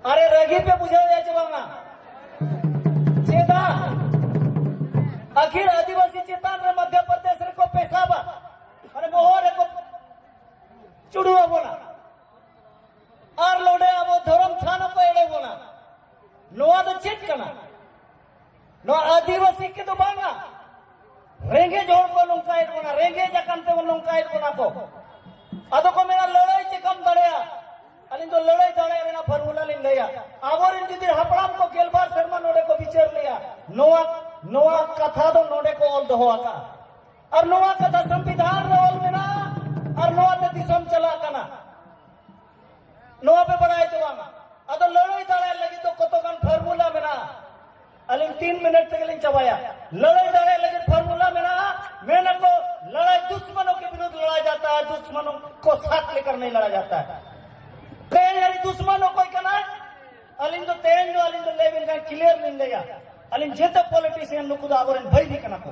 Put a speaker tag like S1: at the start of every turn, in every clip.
S1: अरे रगी पे बुझा जाए चेता अखिल आदिवासी चेतान रे मध्य प्रदेश रे को पेशाबा अरे मोहरे को चुड़ुआ बोला और लोडे अब धर्म थाना को एड़े बोला नोआ तो चेक करना नो आदिवासी के तो बांगा रेंगे जोड़ को लुंकाइट बोला रेंगे जकंते वो लुंकाइट बोला को अदो को मेरा लड़ाई से कम दड़ेया अलिन तो लड़ाई दड़े रेना फॉर्मूला लिन लिया आवर इन जिधर हपड़ाम को गेलबार शर्मा नोडे को विचार लिया नोआ नोआ कथा तो नोडे को ओल दो का और नोआ कथा संविधान रे ओल मेना और नोआ ते दिसम चला कना नोआ पे बढ़ाए चवाना अदो लड़ाई दड़े लगी तो कोतोगन फॉर्मूला मेना अलिन 3 मिनट तक लिन चबाया लड़ाई दड़े लगी फॉर्मूला मेना मैंने को लड़ाई दुश्मनों के विरुद्ध लड़ा जाता है दुश्मनों को साथ लेकर नहीं लड़ा जाता है तेन यानी दुश्मनों कोई कहना है अलिन तो तेन जो अलिन तो लेविन का क्लियर नहीं लेगा अलिन जेते पॉलिटिशियन नुकुद आवरन भैरी कना को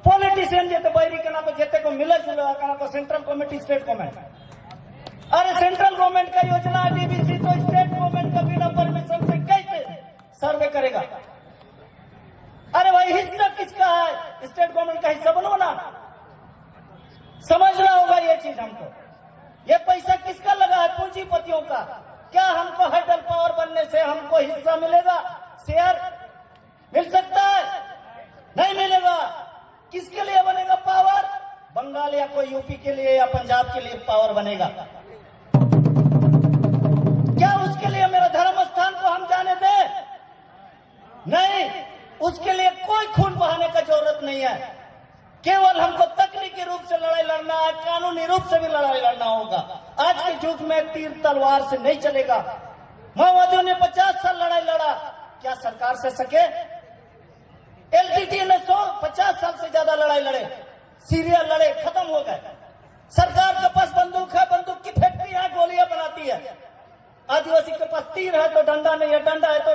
S1: पॉलिटिशियन जेते भैरी कना को जेते को मिला जुला कना को सेंट्रल कमेटी स्टेट गवर्नमेंट अरे सेंट्रल गवर्नमेंट का योजना डीबीसी तो स्टेट गवर्नमेंट का बिना परमिशन से कैसे सर्वे करेगा अरे भाई हिस्सा किसका है स्टेट गवर्नमेंट का हिस्सा बनो ना समझना होगा ये चीज हमको ये पैसा किसका लगा है पूंजीपतियों का क्या हमको हाइडल पावर बनने से हमको हिस्सा मिलेगा शेयर मिल सकता है नहीं मिलेगा किसके लिए बनेगा पावर बंगाल या कोई यूपी के लिए या पंजाब के लिए पावर बनेगा क्या उसके लिए मेरा धर्म स्थान को हम जाने दें नहीं उसके लिए कोई खून बहाने का जरूरत नहीं है केवल हमको तकनीकी रूप से लड़ाई लड़ना है कानूनी रूप से भी लड़ाई लड़ना होगा आज के युग में तीर तलवार से नहीं चलेगा माओवादियों ने 50 साल लड़ाई लड़ा क्या सरकार से सके एलटीटी ने 50 साल से ज्यादा लड़ाई लड़े सीरिया लड़े खत्म हो गए सरकार के पास बंदूक है बंदूक की फैक्ट्री है गोलियां बनाती है आदिवासी के पास तीर है तो डंडा नहीं है डंडा है तो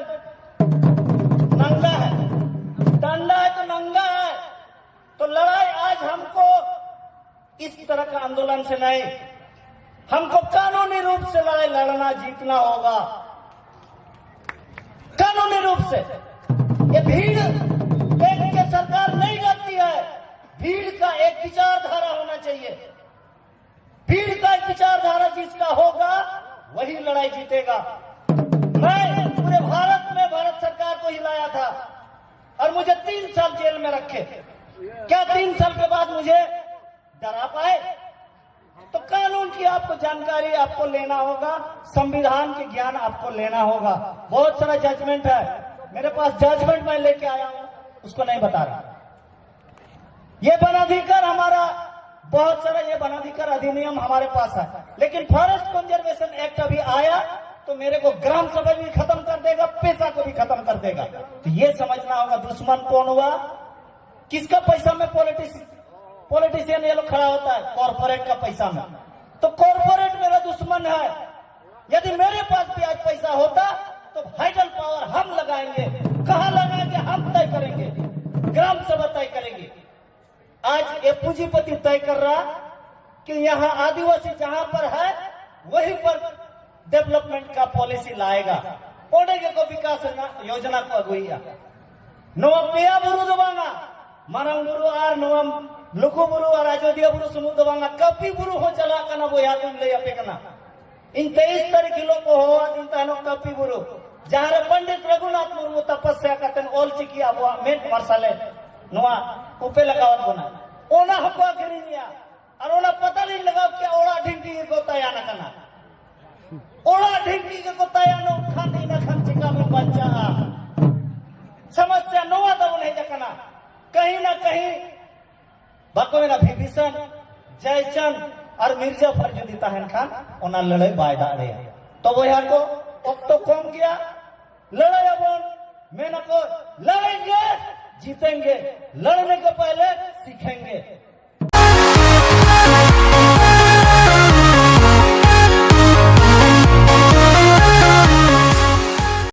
S1: नंगा है डंडा है तो नंगा है तो लड़ाई आज हमको इस तरह का आंदोलन से नहीं हमको कानूनी रूप से लड़ाई लड़ना जीतना होगा कानूनी रूप से ये भीड़ देख के सरकार नहीं लड़ती है भीड़ का एक विचारधारा होना चाहिए भीड़ का एक विचारधारा जिसका होगा वही लड़ाई जीतेगा मैं पूरे भारत में भारत सरकार को हिलाया था और मुझे 3 साल जेल में रखे क्या 3 साल के बाद मुझे डरा पाए तो कानून की आपको जानकारी आपको लेना होगा संविधान के ज्ञान आपको लेना होगा बहुत सारा जजमेंट है मेरे पास जजमेंट मैं लेके आया हूं उसको नहीं बता रहा ये वनाधिकार हमारा बहुत सारा ये वनाधिकार अधिनियम हमारे पास है लेकिन फॉरेस्ट कंजर्वेशन एक्ट अभी आया तो मेरे को ग्राम सभा भी खत्म कर देगा पैसा को भी खत्म कर देगा तो ये समझना होगा दुश्मन कौन हुआ किसका पैसा में पॉलिटिशियन ये लोग खड़ा होता है कॉर्पोरेट का पैसा में तो कॉर्पोरेट मेरा दुश्मन है यदि मेरे पास भी आज पैसा होता तो हाइडल पावर हम लगाएंगे कहां लगाएंगे हम तय करेंगे ग्राम सभा तय करेंगे आज ये पूंजीपति तय कर रहा कि यहाँ आदिवासी जहां पर है वहीं पर डेवलपमेंट का पॉलिसी लाएगा ओडेगे को विकास योजना को अगुइया नोआ पेया बुरु दबांगा मानव बुरु आर नोम लुकु बुरु और अयोध्या बुरु समुद्र दबांगा कपी बुरु हो चला कना वो याद ले अपे कना इन 23 तारीख किलो को हो इन तहनो कपी बुरु जहां पंडित रघुनाथ मुर्मू तपस्या करते ओल चिकिया वो मेट मरसले नोआ उपे लगावत बना ओना हको करिया और ओना पता नहीं लगा क्या ओड़ा ढिंकी को तया ना कना ओड़ा ढिंकी को तया नो खानी ना खान चिका में बच्चा समस्या नोआ दो नहीं जकना कहीं ना कहीं बकोरा विभीषण जयचंद और मिर्जा फरजुद्दीन तहन खान ओना लड़ाई वायदा रे तो वो यार को तो कौन किया लड़ाई अब मैंने को लड़ेंगे जीतेंगे लड़ने के पहले सीखेंगे